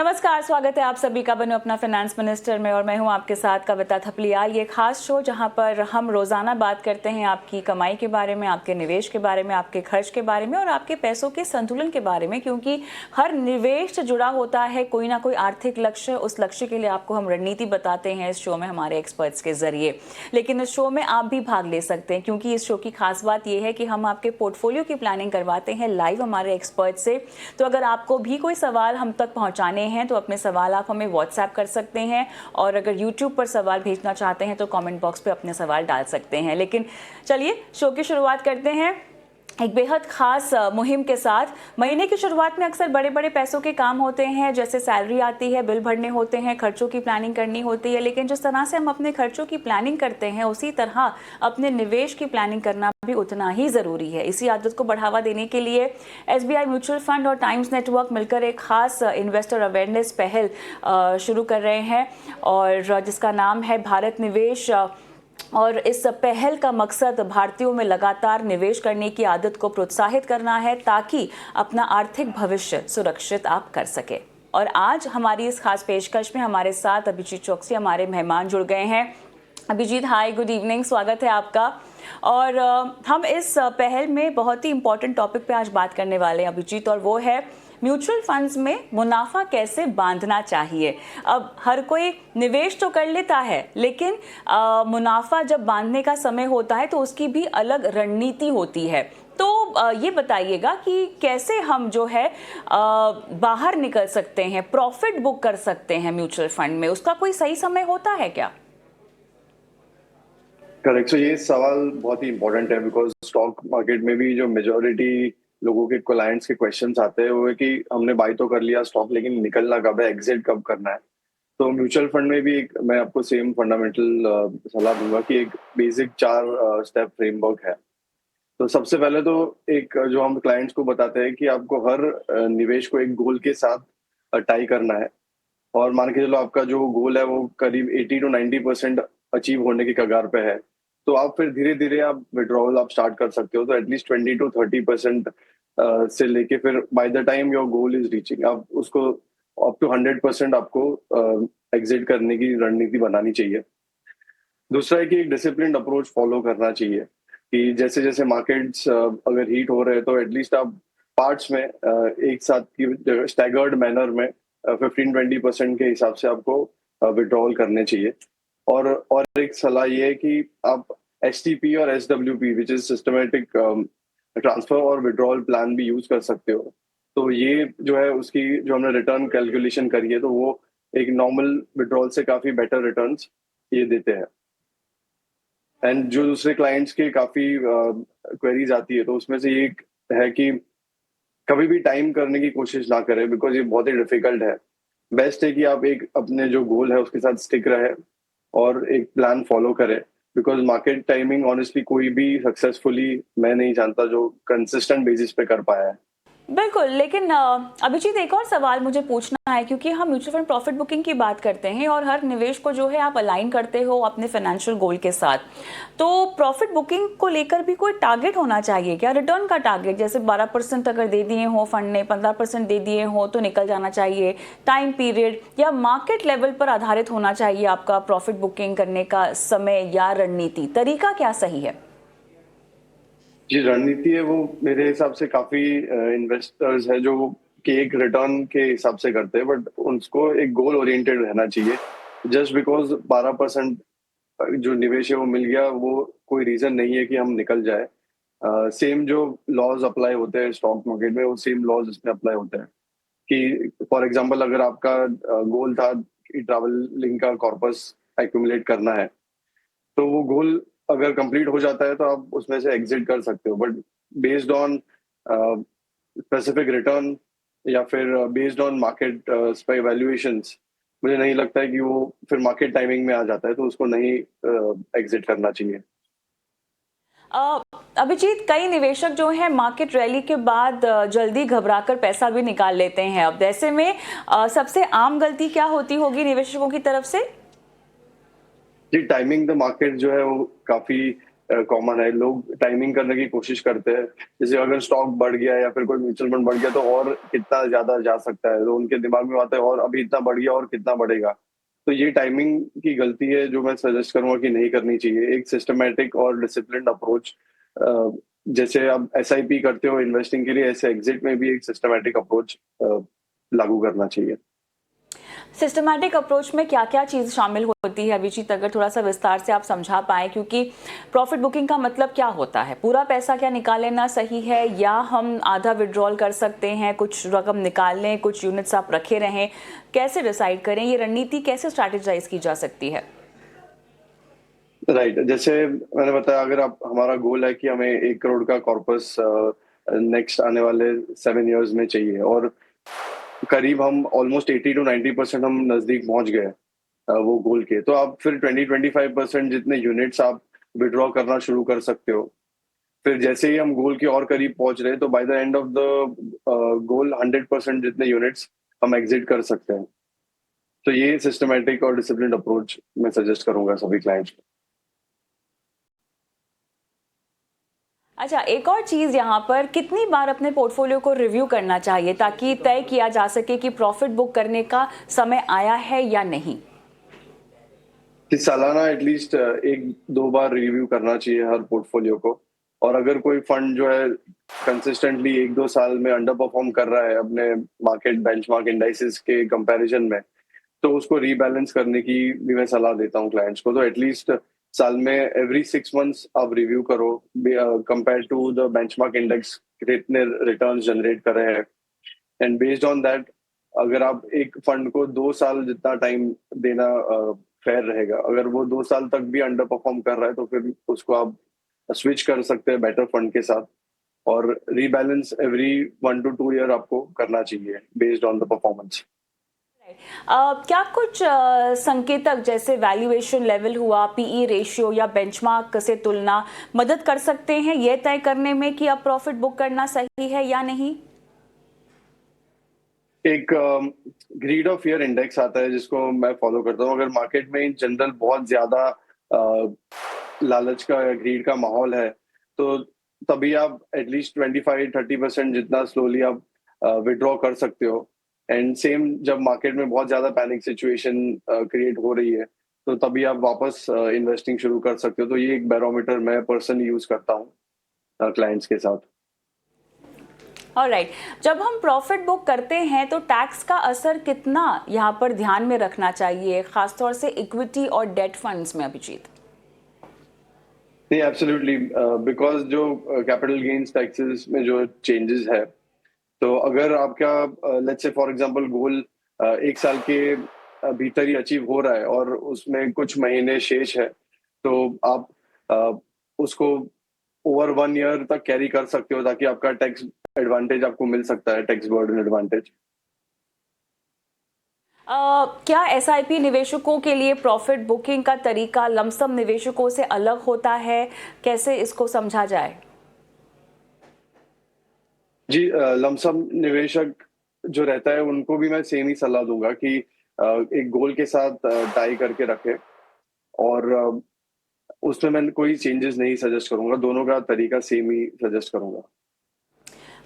नमस्कार, स्वागत है आप सभी का बनो अपना फाइनेंस मिनिस्टर में और मैं हूं आपके साथ कविता थपलियाल। ये खास शो जहां पर हम रोजाना बात करते हैं आपकी कमाई के बारे में, आपके निवेश के बारे में, आपके खर्च के बारे में और आपके पैसों के संतुलन के बारे में, क्योंकि हर निवेश से जुड़ा होता है कोई ना कोई आर्थिक लक्ष्य। उस लक्ष्य के लिए आपको हम रणनीति बताते हैं इस शो में हमारे एक्सपर्ट्स के जरिए। लेकिन इस शो में आप भी भाग ले सकते हैं, क्योंकि इस शो की खास बात यह है कि हम आपके पोर्टफोलियो की प्लानिंग करवाते हैं लाइव हमारे एक्सपर्ट से। तो अगर आपको भी कोई सवाल हम तक पहुंचाने हैं तो अपने सवाल आप हमें व्हाट्सएप कर सकते हैं, और अगर यूट्यूब पर सवाल भेजना चाहते हैं तो कमेंट बॉक्स पे अपने सवाल डाल सकते हैं। लेकिन चलिए शो की शुरुआत करते हैं एक बेहद खास मुहिम के साथ। महीने की शुरुआत में अक्सर बड़े बड़े पैसों के काम होते हैं, जैसे सैलरी आती है, बिल भरने होते हैं, खर्चों की प्लानिंग करनी होती है। लेकिन जिस तरह से हम अपने खर्चों की प्लानिंग करते हैं उसी तरह अपने निवेश की प्लानिंग करना भी उतना ही ज़रूरी है। इसी आदत को बढ़ावा देने के लिए SBI म्यूचुअल फंड और टाइम्स नेटवर्क मिलकर एक खास इन्वेस्टर अवेयरनेस पहल शुरू कर रहे हैं, और जिसका नाम है भारत निवेश। और इस पहल का मकसद भारतीयों में लगातार निवेश करने की आदत को प्रोत्साहित करना है, ताकि अपना आर्थिक भविष्य सुरक्षित आप कर सके। और आज हमारी इस खास पेशकश में हमारे साथ अभिजीत चौकसी हमारे मेहमान जुड़ गए हैं। अभिजीत, हाय, गुड इवनिंग, स्वागत है आपका। और हम इस पहल में बहुत ही इंपॉर्टेंट टॉपिक पे आज बात करने वाले हैं अभिजीत, और वो है म्यूचुअल फंड्स में मुनाफा कैसे बांधना चाहिए। अब हर कोई निवेश तो कर लेता है, लेकिन मुनाफा जब बांधने का समय होता है तो उसकी भी अलग रणनीति होती है। तो ये बताइएगा कि कैसे हम जो है बाहर निकल सकते हैं, प्रॉफिट बुक कर सकते हैं म्यूचुअल फंड में। उसका कोई सही समय होता है क्या? करेक्ट। सो ये सवाल बहुत ही इंपॉर्टेंट है, बिकॉज स्टॉक मार्केट में भी जो मेजोरिटी लोगों के क्लाइंट्स के क्वेश्चंस आते हैं वो है कि हमने बाई तो कर लिया स्टॉक, लेकिन निकलना कब है, एग्जिट कब करना है। तो म्यूचुअल फंड में भी एक मैं आपको सेम फंडामेंटल सलाह दूंगा कि एक बेसिक 4 स्टेप फ्रेमवर्क है। तो सबसे पहले तो एक जो हम क्लाइंट्स को बताते हैं कि आपको हर निवेश को एक गोल के साथ टाई करना है, और मान के चलो आपका जो गोल है वो करीब 80 to 90% अचीव होने की कगार पे है, तो आप फिर धीरे धीरे आप विड्रॉवल आप स्टार्ट कर सकते हो। तो एटलीस्ट 20 to 30% से लेके फिर by the time your goal is reaching आप उसको अप टू 100% आपको एग्जिट करने की रणनीति बनानी चाहिए। दूसरा है कि एक डिसिप्लिन अप्रोच फॉलो करना चाहिए कि जैसे जैसे मार्केट्स अगर हीट हो रहे हैं तो एटलीस्ट आप पार्ट्स में एक साथ की स्टैगर्ड मैनर में 15-20% के हिसाब से आपको विड्रॉवल करने चाहिए। और एक सलाह ये है कि आप STP और SWP which is systematic transfer और विड्रॉवल प्लान भी यूज कर सकते हो। तो ये जो है उसकी जो हमने रिटर्न कैलकुलेशन करी है तो वो एक नॉर्मल विड्रॉवल से काफी बेटर रिटर्न्स ये देते हैं। एंड जो दूसरे क्लाइंट्स के काफी क्वेरीज आती है तो उसमें से ये है कि कभी भी टाइम करने की कोशिश ना करें, बिकॉज ये बहुत ही डिफिकल्ट है। बेस्ट है कि आप एक अपने जो गोल है उसके साथ स्टिक रहे और एक प्लान फॉलो करें, बिकॉज मार्केट टाइमिंग ऑनेस्टली कोई भी सक्सेसफुली मैं नहीं जानता जो कंसिस्टेंट बेसिस पे कर पाया है। बिल्कुल, लेकिन अभिजीत एक और सवाल मुझे पूछना है, क्योंकि हम म्यूचुअल फंड प्रॉफिट बुकिंग की बात करते हैं और हर निवेश को जो है आप अलाइन करते हो अपने फाइनेंशियल गोल के साथ। तो प्रॉफिट बुकिंग को लेकर भी कोई टारगेट होना चाहिए क्या? रिटर्न का टारगेट, जैसे 12% अगर दे दिए हो फंड ने, 15% दे दिए हो तो निकल जाना चाहिए। टाइम पीरियड या मार्केट लेवल पर आधारित होना चाहिए आपका प्रॉफिट बुकिंग करने का समय या रणनीति, तरीका क्या सही है? जी, रणनीति है वो मेरे हिसाब से काफी इन्वेस्टर्स है जो कि एक रिटर्न के हिसाब से करते हैं, बट उनको एक गोल ओरिएंटेड रहना चाहिए। जस्ट बिकॉज 12% जो निवेश है वो मिल गया वो कोई रीजन नहीं है कि हम निकल जाए। सेम जो लॉज अप्लाई होते हैं स्टॉक मार्केट में वो सेम लॉज इसमें अप्लाई होते हैं कि फॉर एग्जांपल अगर आपका गोल था कि ट्रैवलिंग का कॉर्पस एक्यूमुलेट करना है, तो वो गोल अगर कंप्लीट हो जाता है तो आप उसमें से एग्जिट कर सकते हो, but based on specific return या फिर बेस्ड ऑन मार्केट वैल्यूएशंस मुझे नहीं लगता है कि वो फिर मार्केट टाइमिंग में आ जाता है, तो उसको नहीं एग्जिट करना चाहिए। अभिजीत, कई निवेशक जो हैं मार्केट रैली के बाद जल्दी घबराकर पैसा भी निकाल लेते हैं। अब ऐसे में सबसे आम गलती क्या होती होगी निवेशकों की तरफ से? जी, टाइमिंग द मार्केट जो है वो काफी कॉमन है, लोग टाइमिंग करने की कोशिश करते हैं। जैसे अगर स्टॉक बढ़ गया या फिर कोई म्यूचुअल फंड बढ़ गया तो और कितना ज्यादा जा सकता है, तो उनके दिमाग में आता है और अभी इतना बढ़ गया और कितना बढ़ेगा। तो ये टाइमिंग की गलती है जो मैं सजेस्ट करूंगा कि नहीं करनी चाहिए। एक सिस्टमेटिक और डिसिप्लिन्ड अप्रोच, जैसे आप एसआईपी करते हो इन्वेस्टिंग के लिए, ऐसे एग्जिट में भी एक सिस्टमेटिक अप्रोच लागू करना चाहिए। सिस्टमैटिक अप्रोच में क्या क्या चीज़ शामिल होती है अभिजीत, अगर थोड़ा सा विस्तार से आप समझा पाएँ, क्योंकि प्रॉफिट बुकिंग का मतलब क्या होता है? पूरा पैसा क्या निकाल लेना सही है, या हम आधा विड्रॉल कर सकते हैं, कुछ रकम निकाल लें, कुछ यूनिट्स आप रखे रहें? कैसे डिसाइड करें, ये रणनीति कैसे स्ट्रैटेजाइज की जा सकती है? राइट, जैसे मैंने बताया, अगर आप, हमारा गोल है कि हमें 1 करोड़ का कॉर्पस नेक्स्ट आने वाले 7 इयर्स में चाहिए, और करीब हम ऑलमोस्ट 80 to 90% हम नजदीक पहुंच गए वो गोल के। तो आप फिर 20-25% जितने यूनिट्स आप विड्रॉ करना शुरू कर सकते हो। फिर जैसे ही हम गोल के और करीब पहुंच रहे हैं तो by the end of the goal 100% जितने यूनिट्स हम एग्जिट कर सकते हैं। तो ये सिस्टमेटिक और डिसिप्लिन अप्रोच मैं सजेस्ट करूंगा सभी क्लाइंट्स को। अच्छा, एक और चीज़ यहाँ पर, कितनी बार अपने पोर्टफोलियो को रिव्यू करना चाहिए ताकि तय किया जा सके कि प्रॉफिट बुक करने का समय आया है या नहीं? कि सालाना एटलीस्ट 1-2 बार रिव्यू करना चाहिए हर पोर्टफोलियो को। और अगर कोई फंड जो है कंसिस्टेंटली 1-2 साल में अंडर परफॉर्म कर रहा है अपने मार्केट बेंचमार्क इंडाइसेस के कंपैरिजन में, तो उसको रीबैलेंस करने की भी मैं सलाह देता हूँ क्लाइंट्स को। तो एटलीस्ट साल में एवरी 6 मंथ्स आप रिव्यू करो compare to the benchmark index, कितने रिटर्न जनरेट कर रहे हैं, एंड बेस्ड ऑन दैट अगर आप एक फंड को 2 साल जितना टाइम देना फेयर रहेगा, अगर वो 2 साल तक भी अंडर परफॉर्म कर रहा है तो फिर उसको आप स्विच कर सकते हैं बेटर फंड के साथ। और रीबैलेंस एवरी 1 to 2 ईयर आपको करना चाहिए बेस्ड ऑन द परफॉर्मेंस। क्या कुछ संकेतक जैसे वैल्यूएशन लेवल हुआ, पीई रेशियो या बेंचमार्क से तुलना मदद कर सकते हैं यह तय करने में कि अब प्रॉफिट बुक करना सही है या नहीं? एक ग्रीड ऑफ फियर इंडेक्स आता है जिसको मैं फॉलो करता हूँ। अगर मार्केट में इन जनरल बहुत ज्यादा लालच का या ग्रीड का माहौल है तो तभी आप एटलीस्ट 25-30% जितना स्लोली आप विड्रॉ कर सकते हो। एंड सेम जब मार्केट में बहुत ज्यादा पैनिक सिचुएशन क्रिएट हो रही है तो तभी आप वापस इन्वेस्टिंग शुरू कर सकते हो। तो ये एक बैरोमीटर मैं पर्सनली यूज करता हूँ क्लाइंट्स के साथ। ऑलराइट, जब हम प्रॉफिट बुक करते हैं तो टैक्स का असर कितना यहाँ पर ध्यान में रखना चाहिए, खासतौर से इक्विटी और डेट फंड्स में अभिजीत? नहीं, एब्सोल्युटली, बिकॉज जो कैपिटल गेन्स टैक्सेस में जो चेंजेस है, तो अगर आपका लेट्स से फॉर एग्जांपल गोल 1 साल के भीतर ही अचीव हो रहा है और उसमें कुछ महीने शेष है, तो आप अ, उसको ओवर 1 ईयर तक कैरी कर सकते हो ताकि आपका टैक्स एडवांटेज आपको मिल सकता है, टैक्स बर्डन एडवांटेज। क्या एसआईपी निवेशकों के लिए प्रॉफिट बुकिंग का तरीका लमसम निवेशकों से अलग होता है? कैसे इसको समझा जाए? जी, लमसम निवेशक जो रहता है उनको भी मैं सेम ही सलाह दूंगा कि एक गोल के साथ टाई करके रखें। और उसमें मैं कोई चेंजेस नहीं सजेस्ट करूंगा, दोनों का तरीका सेम ही सजेस्ट करूंगा।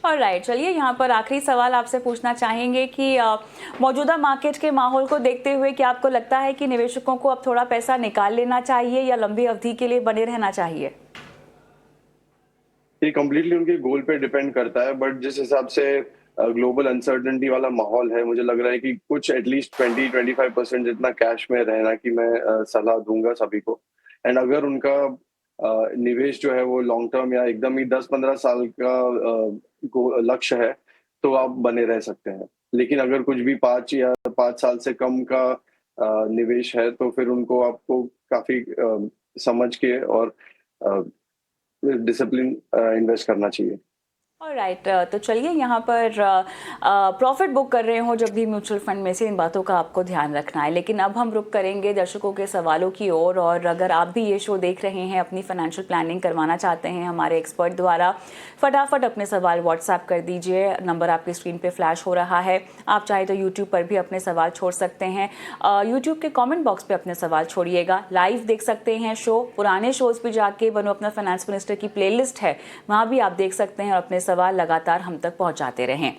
ऑलराइट, चलिए यहाँ पर आखिरी सवाल आपसे पूछना चाहेंगे कि मौजूदा मार्केट के माहौल को देखते हुए क्या आपको लगता है कि निवेशकों को अब थोड़ा पैसा निकाल लेना चाहिए या लंबी अवधि के लिए बने रहना चाहिए? ये कम्प्लीटली उनके गोल पे डिपेंड करता है, बट जिस हिसाब से ग्लोबल अनसर्टेनिटी वाला माहौल है, मुझे लग रहा है कि कुछ एटलीस्ट 20-25% जितना कैश में रहना की मैं सलाह दूंगा सभी को। एंड अगर उनका निवेश जो है वो लॉन्ग टर्म या एकदम ही 10-15 साल का लक्ष्य है तो आप बने रह सकते हैं। लेकिन अगर कुछ भी 5 या 5 साल से कम का निवेश है तो फिर उनको आपको काफी समझ के और डिसिप्लिन इन्वेस्ट करना चाहिए। ऑलराइट, तो चलिए यहाँ पर प्रॉफिट बुक कर रहे हो जब भी म्यूचुअल फंड में से, इन बातों का आपको ध्यान रखना है। लेकिन अब हम रुक करेंगे दर्शकों के सवालों की ओर। और अगर आप भी ये शो देख रहे हैं, अपनी फाइनेंशियल प्लानिंग करवाना चाहते हैं हमारे एक्सपर्ट द्वारा, फटाफट अपने सवाल व्हाट्सएप कर दीजिए। नंबर आपकी स्क्रीन पे फ्लैश हो रहा है। आप चाहे तो यूट्यूब पर भी अपने सवाल छोड़ सकते हैं। यूट्यूब के कॉमेंट बॉक्स पर अपने सवाल छोड़िएगा। लाइव देख सकते हैं शो, पुराने शोज़ भी जाके बनो अपना फाइनेंस मिनिस्टर की प्लेलिस्ट है, वहाँ भी आप देख सकते हैं और अपने सवाल लगातार हम तक पहुंचाते रहें।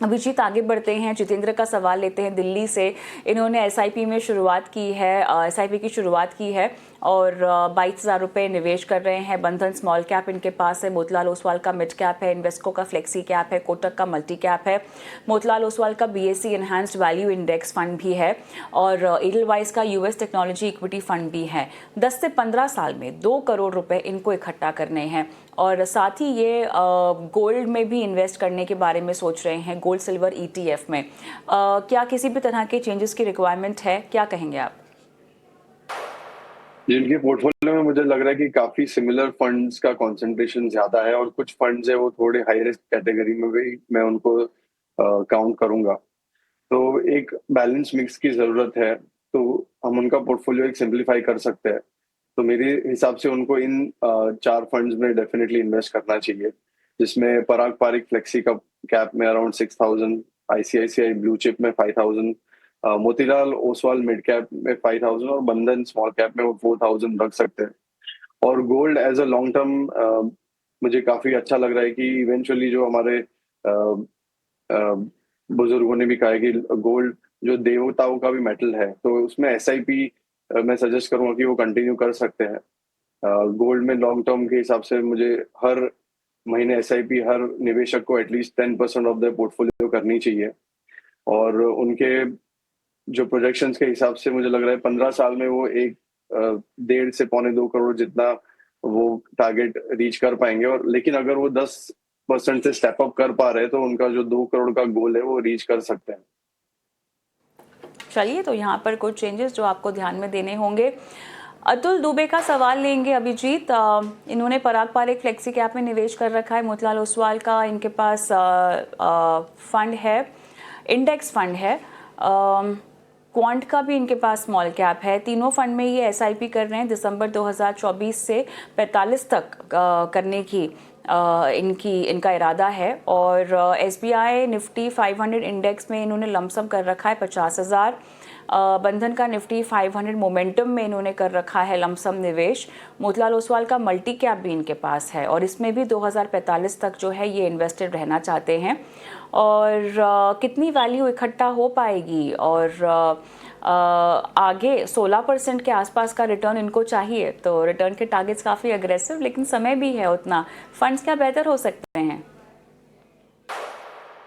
अभिजीत, आगे बढ़ते हैं। जितेंद्र का सवाल लेते हैं दिल्ली से। इन्होंने एसआईपी में शुरुआत की है, एसआईपी की शुरुआत की है और 22,000 रुपये निवेश कर रहे हैं। बंधन स्मॉल कैप इनके पास है, मोतीलाल ओसवाल का मिड कैप है, इन्वेस्को का फ्लेक्सी कैप है, कोटक का मल्टी कैप है, मोतीलाल ओसवाल का BSc enhanced value index fund भी है और एडलवाइस का यूएस टेक्नोलॉजी इक्विटी फंड भी है। 10 से 15 साल में 2 करोड़ रुपए इनको इकट्ठा करने हैं और साथ ही ये गोल्ड में भी इन्वेस्ट करने के बारे में सोच रहे हैं, गोल्ड सिल्वर ईटीएफ में। क्या किसी भी तरह के चेंजेस की रिक्वायरमेंट है, क्या कहेंगे आप? जिनके पोर्टफोलियो में मुझे लग रहा है कि काफी सिमिलर फंड्स का कंसंट्रेशन ज्यादा है और कुछ फंड्स है वो थोड़े हाई रिस्क कैटेगरी में भी मैं उनको काउंट करूंगा। तो एक बैलेंस मिक्स की जरूरत है, तो हम उनका पोर्टफोलियो एक सिंप्लीफाई कर सकते हैं। तो मेरे हिसाब से उनको इन 4 फंड्स में डेफिनेटली इन्वेस्ट करना चाहिए, जिसमें पराग पारिक फ्लेक्सी का कैप में अराउंड 6,000, आईसीआईसीआई ब्लू चिप में 5,000, मोतीलाल ओसवाल मिड कैप में 5,000 और बंधन स्मॉल कैप में वो 4,000 रख सकते हैं। और gold as a long term मुझे काफी अच्छा लग रहा है कि इवेंचुअली जो हमारे बुजुर्गों ने भी कहा है कि गोल्ड जो देवताओं का भी मेटल है, तो उसमें एसआईपी मैं सजेस्ट करूंगा कि वो कंटिन्यू कर सकते हैं। गोल्ड में लॉन्ग टर्म के हिसाब से मुझे हर महीने एसआईपी हर निवेशक को एटलीस्ट 10% ऑफ द पोर्टफोलियो करनी चाहिए। और उनके जो प्रोजेक्शंस के हिसाब से मुझे लग रहा है 15 साल में वो 1.5 से 2.25 करोड़ जितना वो टारगेट रीच कर पाएंगे। और लेकिन अगर वो 10% से स्टेप अप कर पा रहे हैं तो उनका जो 2 करोड़ का गोल है वो रीच कर सकते हैं। चलिए, तो यहाँ पर कुछ चेंजेस जो आपको ध्यान में देने होंगे। अतुल दुबे का सवाल लेंगे अभिजीत। इन्होंने पराग पारिक फ्लेक्सी कैप में निवेश कर रखा है, मोतीलाल ओसवाल का इनके पास फंड है, इंडेक्स फंड है, क्वांट का भी इनके पास स्मॉल कैप है। तीनों फंड में ये एसआईपी कर रहे हैं। दिसंबर 2024 से 45 तक करने की इनका इरादा है। और एसबीआई निफ्टी 500 इंडेक्स में इन्होंने लमसम कर रखा है 50,000। बंधन का निफ्टी 500 मोमेंटम में इन्होंने कर रखा है लमसम निवेश। मोतीलाल ओसवाल का मल्टी कैप भी इनके पास है और इसमें भी 2045 तक जो है ये इन्वेस्टेड रहना चाहते हैं। और कितनी वैल्यू इकट्ठा हो पाएगी और आगे 16% के आसपास का रिटर्न इनको चाहिए, तो रिटर्न के टारगेट्स काफ़ी अग्रेसिव, लेकिन समय भी है उतना। फंड्स क्या बेहतर हो सकते हैं?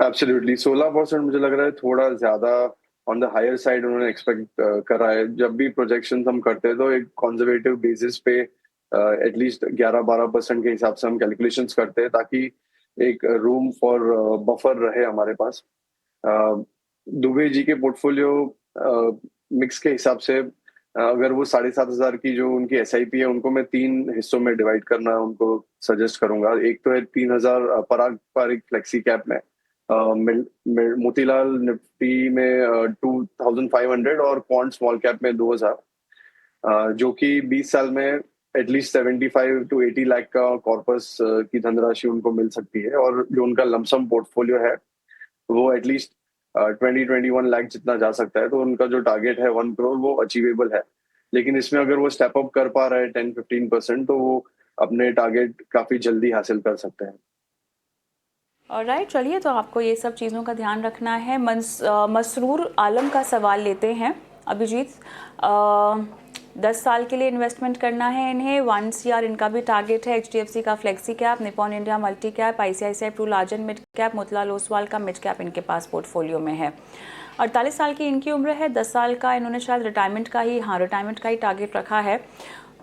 एब्सोल्युटली 16% मुझे लग रहा है थोड़ा ज्यादा ऑन द हायर साइड उन्होंने एक्सपेक्ट करा है। जब भी प्रोजेक्शन हम करते हैं तो एक कंजर्वेटिव बेसिस पे एटलीस्ट 11-12% के हिसाब से हम कैलकुलेशंस करते हैं, ताकि एक रूम फॉर बफर रहे हमारे पास। दुबे जी के पोर्टफोलियो मिक्स के हिसाब से अगर वो 7,500 की जो उनकी एसआईपी है उनको मैं 3 हिस्सों में डिवाइड करना उनको सजेस्ट करूंगा। एक तो है 3,000 पराग पारिक फ्लेक्सी कैप में, मोतीलाल निफ्टी में 2,500 और क्वांट स्मॉल कैप में 2,000, जो कि 20 साल में एटलीस्ट 75 to 80 लाख का कॉर्पस की धनराशि उनको मिल सकती है। और जो उनका लमसम पोर्टफोलियो है वो एटलीस्ट 20-21 लाख जितना जा सकता है। तो उनका जो टारगेट है 1 करोड़ वो अचीवेबल है। लेकिन इसमें अगर वो स्टेप अप कर पा रहा है 10-15% तो वो अपने टारगेट काफी जल्दी हासिल कर सकते हैं। ऑलराइट, चलिए, तो आपको ये सब चीज़ों का ध्यान रखना है। मसरूर आलम का सवाल लेते हैं अभिजीत। 10 साल के लिए इन्वेस्टमेंट करना है इन्हें, 1 CR इनका भी टारगेट है। HDFC का flexi cap, Nippon India multi cap, ICICI Pru large and mid cap, Motilal Oswal का मिड कैप इनके पास पोर्टफोलियो में है। 48 साल की इनकी उम्र है। 10 साल का इन्होंने शायद रिटायरमेंट का ही टारगेट रखा है।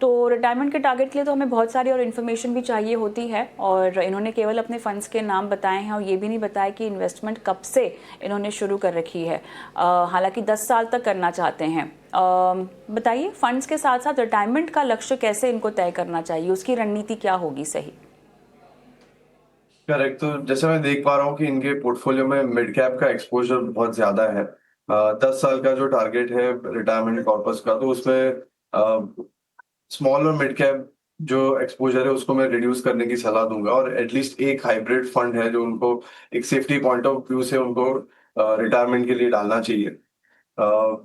तो रिटायरमेंट के टारगेट के लिए तो हमें बहुत सारी और इन्फॉर्मेशन भी चाहिए होती है, और इन्होंने केवल अपने फंड्स के नाम बताए हैं और ये भी नहीं बताया कि इन्वेस्टमेंट कब से इन्होंने शुरू कर रखी है। हालांकि 10 साल तक करना चाहते हैं। बताइए, फंड्स के साथ साथ रिटायरमेंट का लक्ष्य कैसे इनको तय करना चाहिए, उसकी रणनीति क्या होगी सही? करेक्ट। तो जैसे मैं देख पा रहा हूँ कि इनके पोर्टफोलियो में मिड कैप का एक्सपोजर बहुत ज्यादा है। 10 साल का जो टारगेट है रिटायरमेंट कॉर्पस का, तो उसमें स्मॉल और मिड कैप जो एक्सपोजर है उसको मैं रिड्यूस करने की सलाह दूंगा, और एटलीस्ट एक हाइब्रिड फंड है जो उनको एक सेफ्टी पॉइंट ऑफ व्यू से उनको रिटायरमेंट के लिए डालना चाहिए।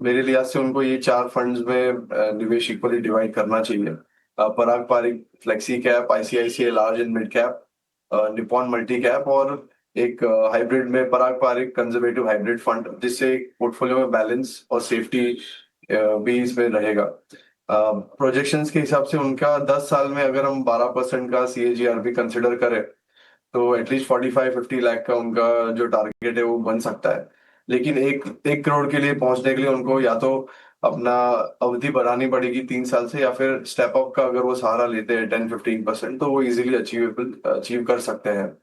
मेरे लिहाज से उनको ये 4 फंड्स में निवेश इक्वली डिवाइड करना चाहिए। Parag Parikh flexi cap, ICICI large and mid cap, Nippon multi cap, और एक हाइब्रिड में Parag Parikh conservative hybrid fund, जिससे पोर्टफोलियो में बैलेंस और सेफ्टी भी इसमें रहेगा। प्रोजेक्शंस के हिसाब से उनका 10 साल में अगर हम 12% का CAGR भी कंसिडर करें, तो एटलीस्ट 45-50 लाख का उनका जो टारगेट है वो बन सकता है। लेकिन 1 करोड़ के लिए पहुंचने के लिए उनको या तो अपना अवधि बढ़ानी पड़ेगी 3 साल से, या फिर स्टेप अप का अगर वो सहारा लेते हैं 10-15%, तो वो इजीली अचीव कर सकते हैं।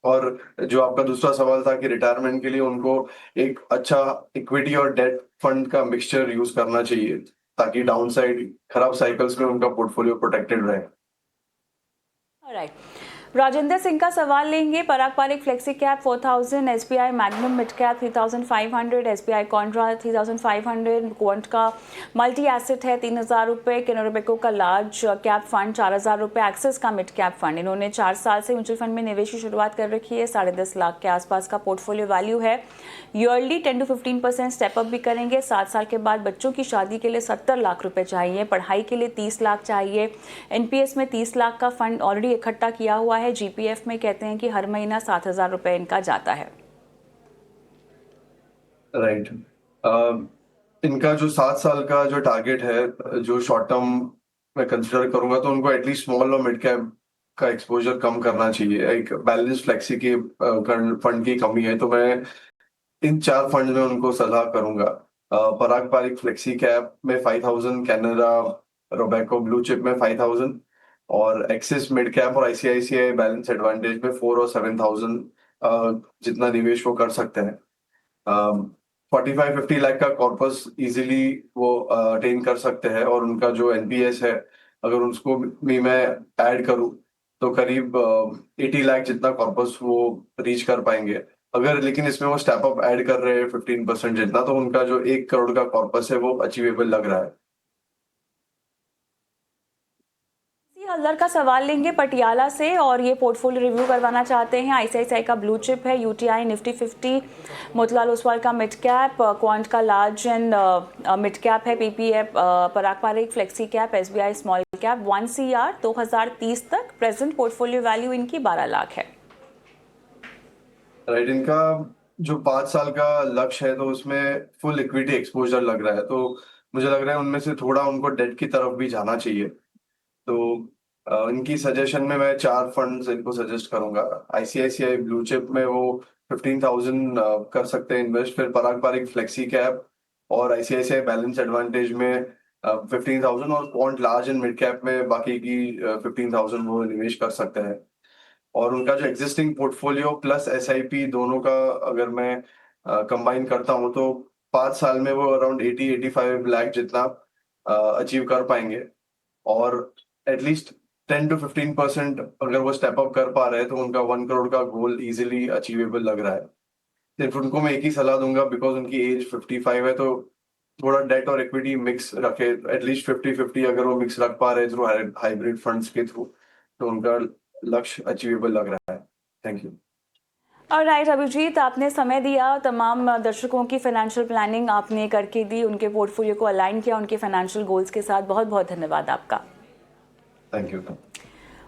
और जो आपका दूसरा सवाल था कि रिटायरमेंट के लिए उनको एक अच्छा इक्विटी और डेट फंड का मिक्सचर यूज करना चाहिए, ताकि डाउन साइड खराब साइकिल्स में उनका पोर्टफोलियो प्रोटेक्टेड रहे। राइट, राजेंद्र सिंह का सवाल लेंगे। Parag Parikh flexi cap 4000, SBI magnum mid cap 3500, SBI contra 3500, quant का मल्टी एसेट है 3000 रुपये, केनोरेबेको का लार्ज कैप फंड 4000 रुपये, एक्सिस का मिड कैप फंड। इन्होंने 4 साल से म्यूचुअल फंड में निवेश की शुरुआत कर रखी है। 10.5 लाख के आसपास का पोर्टफोलियो वैल्यू है। ईयरली 10 to 15% स्टेपअप भी करेंगे। 7 साल के बाद बच्चों की शादी के लिए 70 लाख रुपए चाहिए, पढ़ाई के लिए 30 लाख चाहिए। एनपीएस में 30 लाख का फंड ऑलरेडी इकट्ठा किया हुआ है। जीपीएफ में कहते हैं कि हर महीना 7,000 रुपए इनका जाता है। राइट। इनका जो 7 साल का जो टारगेट है, जो शॉर्ट टर्म मैं कंसिडर करूंगा, तो उनको एटलीस्ट स्मॉल और मिड कैप का एक्सपोजर कम करना चाहिए। एक बैलेंस फ्लेक्सी के फंड की कमी है, तो मैं इन 4 फंड में उनको सलाह करूंगा। पराग पारिक फ्लेक्सी कैप में 5000, कैनरा रोबेको ब्लू चिप में 5000, और एक्सिस मिड कैप और आईसीआईसीआई बैलेंस एडवांटेज में 4 और 7000 जितना निवेश वो कर सकते हैं। 45-50 लाख का कॉर्पस इजीली वो अटेन कर सकते हैं, और उनका जो एनपीएस है, अगर उसको भी मैं ऐड करूं, तो करीब 80 लाख जितना कॉर्पस वो रीच कर पाएंगे। अगर लेकिन इसमें वो स्टेप अप ऐड कर रहे हैं 15% जितना, तो उनका जो 1 करोड़ का कॉर्पस है वो अचीवेबल लग रहा है। हल्दर का सवाल लेंगे पटियाला से, और ये पोर्टफोलियो रिव्यू करवाना चाहते हैं। आईसीआईसीआई का ब्लू चिप है, यूटीआई निफ्टी 50, मोतीलाल ओसवाल का मिड कैप, क्वांट का लार्ज एंड मिड कैप है, PPF Parag Parikh flexi cap, SBI small cap 1CR 2030 तक। प्रेजेंट पोर्टफोलियो वैल्यू इनकी 12 लाख है। राइट। इनका जो 5 साल का लक्ष्य है, तो उसमें फुल इक्विटी एक्सपोजर लग रहा है, तो मुझे लग रहा है उनमें से थोड़ा उनको डेट की तरफ भी जाना चाहिए। तो इनकी सजेशन में मैं 4 फंड्स इनको सजेस्ट करूंगा। आईसीआईसीआई ब्लू चिप में वो 15,000 कर सकते हैं इन्वेस्ट, फिर पराग पारिक फ्लेक्सी कैप और आईसीआईसीआई बैलेंस एडवांटेज में 15,000, और quant large and mid cap में बाकी की 15,000 वो निवेश कर सकते हैं। और उनका जो एग्जिस्टिंग पोर्टफोलियो प्लस एसआईपी दोनों का अगर मैं कंबाइन करता हूं, तो 5 साल में वो अराउंड 80-85 लाख जितना अचीव कर पाएंगे। और एटलीस्ट 10-15% अगर वो स्टेप अप कर पा रहे हैं, तो उनका 1 करोड़ का गोल इजीली अचीवेबल लग रहा है। सिर्फ उनको मैं एक ही सलाह दूंगा, बिकॉज उनकी एज 55 है, तो थोड़ा डेट और इक्विटी मिक्स रखे। एटलीस्ट 50-50 अगर वो मिक्स रख पा रहे हैं थ्रू हाइब्रिड फंड्स के थ्रू, तो उनका लक्ष्य अचीवेबल लग रहा है। Thank you. ऑलराइट अभिजीत, आपने समय दिया, तमाम दर्शकों की फाइनेंशियल प्लानिंग आपने करके दी, उनके पोर्टफोलियो को अलाइन किया उनके फाइनेंशियल गोल्स के साथ। बहुत बहुत धन्यवाद आपका। Thank you.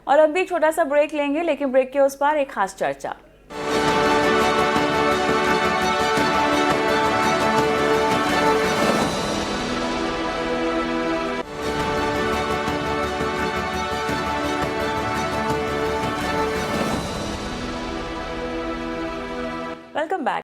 और अब भी छोटा सा ब्रेक लेंगे, लेकिन ब्रेक के उस पार एक खास चर्चा। Welcome back.